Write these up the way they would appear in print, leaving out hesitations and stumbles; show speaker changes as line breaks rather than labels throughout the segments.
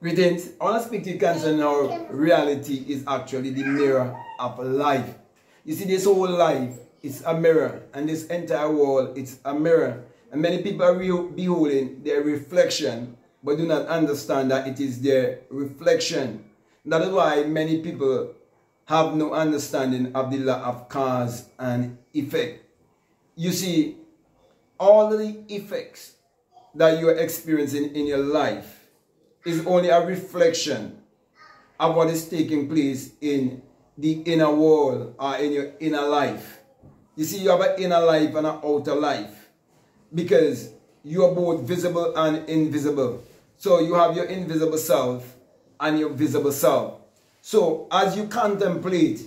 Greetings. I want to speak to you concerning how reality is actually the mirror of life. You see, this whole life is a mirror, and this entire world is a mirror. And many people are beholding their reflection, but do not understand that it is their reflection. That is why many people have no understanding of the law of cause and effect. You see, all the effects that you are experiencing in your life is only a reflection of what is taking place in the inner world or in your inner life. You see, you have an inner life and an outer life because you are both visible and invisible. So you have your invisible self and your visible self. So as you contemplate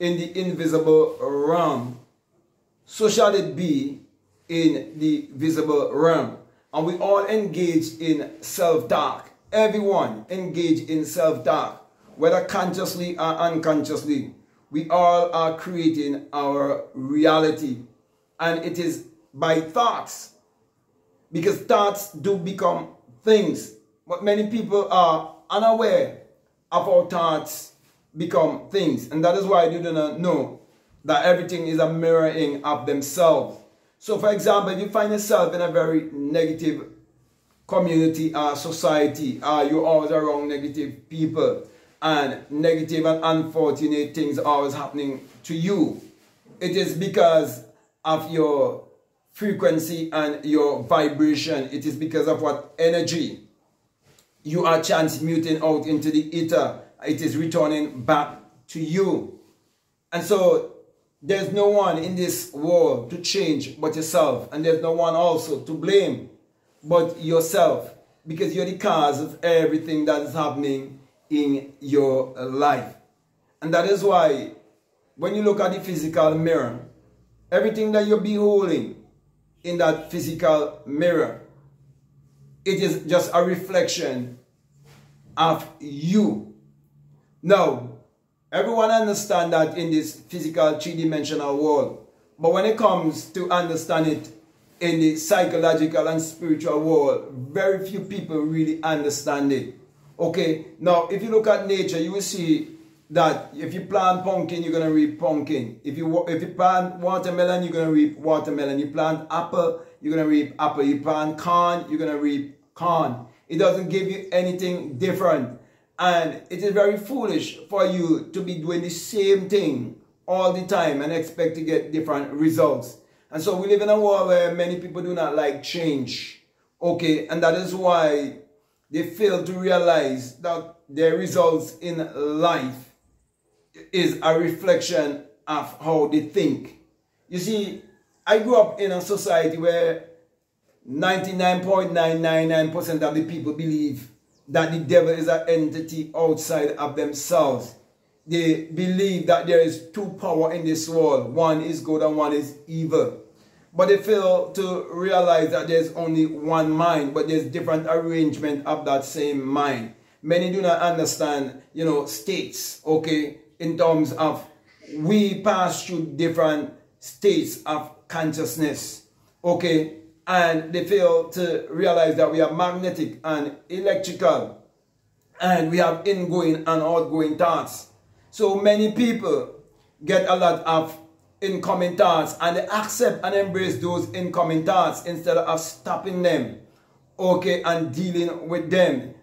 in the invisible realm, so shall it be in the visible realm. And we all engage in self-talk. Everyone engage in self-talk, whether consciously or unconsciously. We all are creating our reality. And it is by thoughts. Because thoughts do become things. But many people are unaware of how thoughts become things. And that is why they do not know that everything is a mirroring of themselves. So for example, if you find yourself in a very negative community or society, you're always around negative people and negative and unfortunate things are always happening to you, it is because of your frequency and your vibration. It is because of what energy you are transmuting out into the ether. It is returning back to you. And so there's no one in this world to change but yourself, and there's no one also to blame but yourself, because you're the cause of everything that is happening in your life. And that is why when you look at the physical mirror, everything that you're beholding in that physical mirror, it is just a reflection of you. Now, everyone understands that in this physical three-dimensional world, but when it comes to understand it in the psychological and spiritual world, very few people really understand it. Okay, now if you look at nature, you will see that if you plant pumpkin, you're going to reap pumpkin. If you plant watermelon, you're going to reap watermelon. You plant apple, you're going to reap apple. You plant corn, you're going to reap corn. It doesn't give you anything different. And it is very foolish for you to be doing the same thing all the time and expect to get different results. And so we live in a world where many people do not like change. Okay, and that is why they fail to realize that their results in life is a reflection of how they think. You see, I grew up in a society where 99.999% of the people believe that the devil is an entity outside of themselves. They believe that there is two powers in this world. One is good and one is evil. But they fail to realize that there's only one mind, but there's different arrangement of that same mind. Many do not understand, states, okay, in terms of we pass through different states of consciousness, okay, and they fail to realize that we are magnetic and electrical, and we have ingoing and outgoing thoughts. So many people get a lot of incoming thoughts and they accept and embrace those incoming thoughts instead of stopping them, okay, and dealing with them.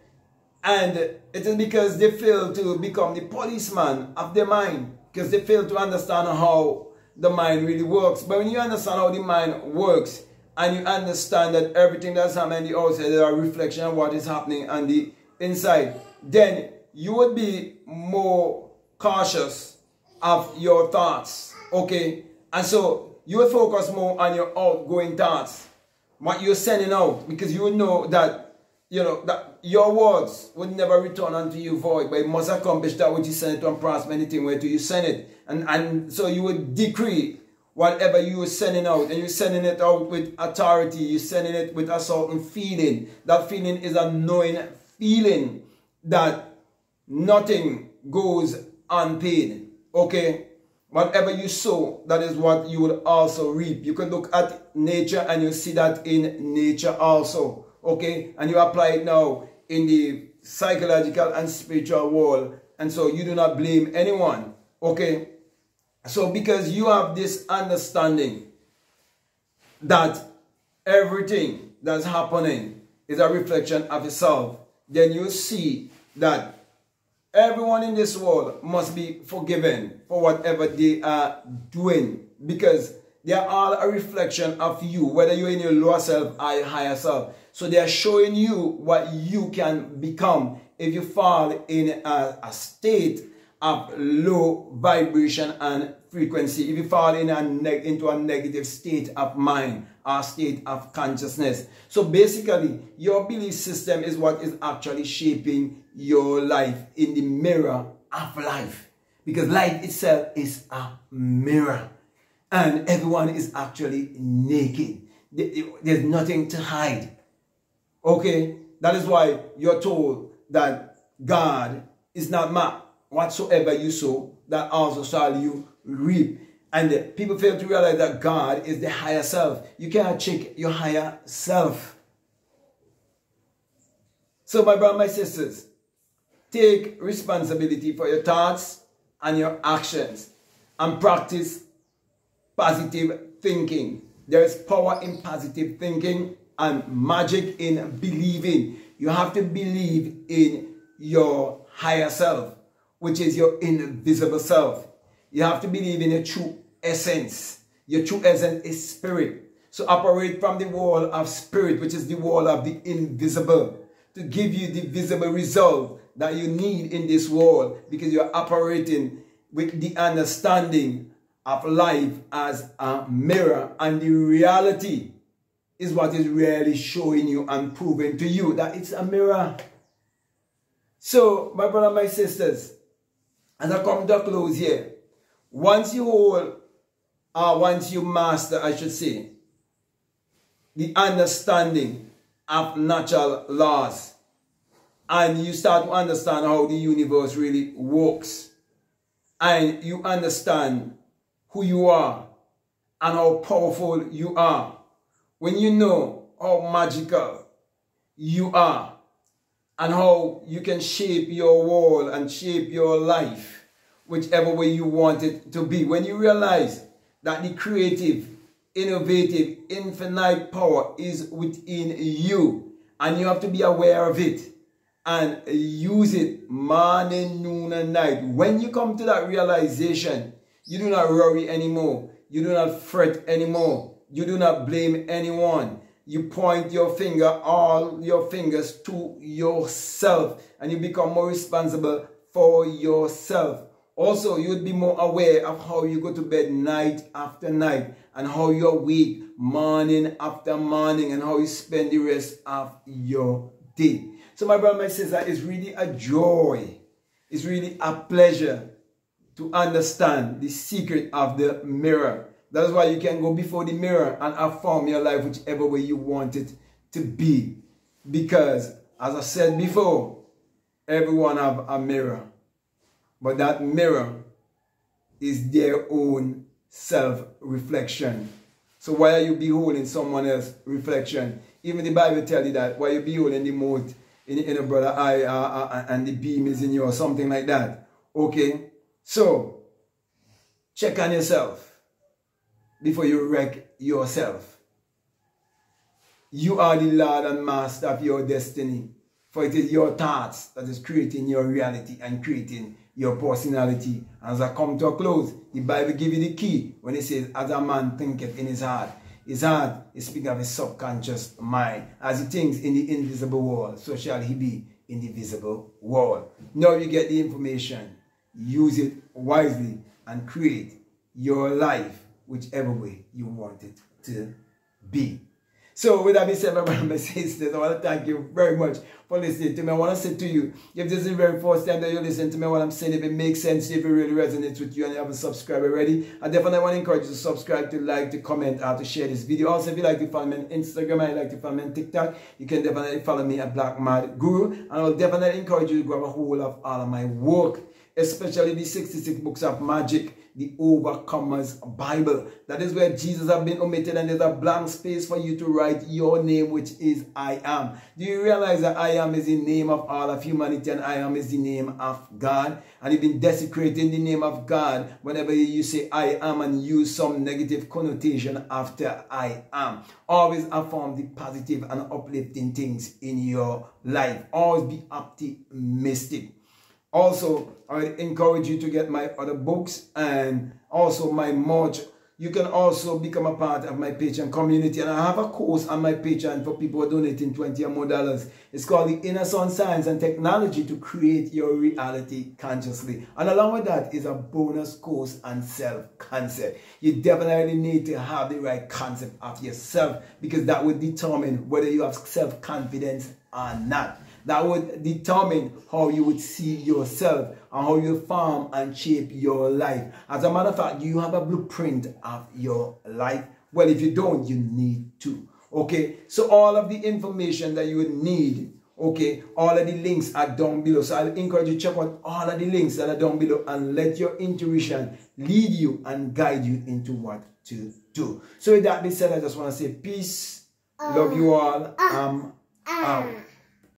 And it is because they fail to become the policeman of their mind, because they fail to understand how the mind really works. But when you understand how the mind works and you understand that everything that's happening on the outside is a reflection of what is happening on the inside, then you would be more cautious of your thoughts. Okay, and so you will focus more on your outgoing thoughts, what you're sending out, because you will know that, that your words would never return unto you void, but it must accomplish that which you send it to and prosper anything where to you send it. And so you would decree whatever you are sending out, and you're sending it out with authority, you're sending it with a certain feeling. That feeling is a knowing feeling that nothing goes unpaid. Okay? Whatever you sow, that is what you will also reap. You can look at nature and you see that in nature also. Okay? And you apply it now in the psychological and spiritual world. And so you do not blame anyone. Okay? So because you have this understanding that everything that's happening is a reflection of yourself, then you see that everyone in this world must be forgiven for whatever they are doing, because they are all a reflection of you, whether you're in your lower self or your higher self. So they are showing you what you can become if you fall in a state of low vibration and frequency, if you fall in into a negative state of mind or state of consciousness. So basically, your belief system is what is actually shaping your life in the mirror of life. Because life itself is a mirror. And everyone is actually naked. There's nothing to hide. Okay? That is why you're told that God is not mad. Whatsoever you sow, that also shall you reap. And people fail to realize that God is the higher self. You cannot check your higher self. So my brothers, my sisters, take responsibility for your thoughts and your actions and practice positive thinking. There is power in positive thinking and magic in believing. You have to believe in your higher self, which is your invisible self. You have to believe in your true essence. Your true essence is spirit. So operate from the wall of spirit, which is the wall of the invisible, to give you the visible result that you need in this world, because you're operating with the understanding of life as a mirror, and the reality is what is really showing you and proving to you that it's a mirror. So, my brother, my sisters, as I come to a close here, once you hold, or once you master, I should say, the understanding of natural laws, and you start to understand how the universe really works, and you understand who you are and how powerful you are, when you know how magical you are and how you can shape your world and shape your life whichever way you want it to be, when you realize that the creative, innovative, infinite power is within you, and you have to be aware of it and use it morning, noon, and night. When you come to that realization, you do not worry anymore. You do not fret anymore. You do not blame anyone. You point your finger, all your fingers, to yourself, and you become more responsible for yourself. Also, you would be more aware of how you go to bed night after night, and how you awake morning after morning, and how you spend the rest of your day. So my brother, my sister, it's really a joy. It's really a pleasure to understand the secret of the mirror. That's why you can go before the mirror and affirm your life whichever way you want it to be. Because, as I said before, everyone have a mirror. But that mirror is their own self-reflection. So why are you beholding someone else's reflection? Even the Bible tells you that. Why are you beholding the mote in a brother eye and the beam is in you, or something like that. Okay? So, check on yourself before you wreck yourself. You are the Lord and Master of your destiny. For it is your thoughts that is creating your reality and creating your personality. As I come to a close, the Bible gives you the key when it says, as a man thinketh in his heart. His heart is speaking of his subconscious mind. As he thinks in the invisible world, so shall he be in the visible world. Now you get the information. Use it wisely and create your life whichever way you want it to be. So with that being said, my brothers and sisters, I want to thank you very much for listening to me. I want to say to you, if this is the very first time that you listen to me, what I'm saying, if it makes sense, if it really resonates with you and you haven't subscribed already, I definitely want to encourage you to subscribe, to like, to comment, or to share this video. Also, if you like to follow me on Instagram and you like to follow me on TikTok, you can definitely follow me at Black Mad Guru. And I'll definitely encourage you to grab a hold of all of my work. especially the 66 books of magic, the Overcomer's Bible. That is where Jesus has been omitted, and there's a blank space for you to write your name, which is I am. Do you realize that I am is the name of all of humanity, and I am is the name of God? And you've been desecrating the name of God whenever you say I am and use some negative connotation after I am. Always affirm the positive and uplifting things in your life. Always be optimistic. Also, I encourage you to get my other books and also my merch. You can also become a part of my Patreon community. And I have a course on my Patreon for people who are donating $20 or more. It's called The Inner Sound Science and Technology to Create Your Reality Consciously. And along with that is a bonus course on self-concept. You definitely need to have the right concept of yourself, because that would determine whether you have self-confidence or not. That would determine how you would see yourself and how you form and shape your life. As a matter of fact, you have a blueprint of your life. Well, if you don't, you need to. Okay, so all of the information that you would need, okay, all of the links are down below. So I'll encourage you to check out all of the links that are down below and let your intuition lead you and guide you into what to do. So with that being said, I just want to say peace. Love you all. I'm out.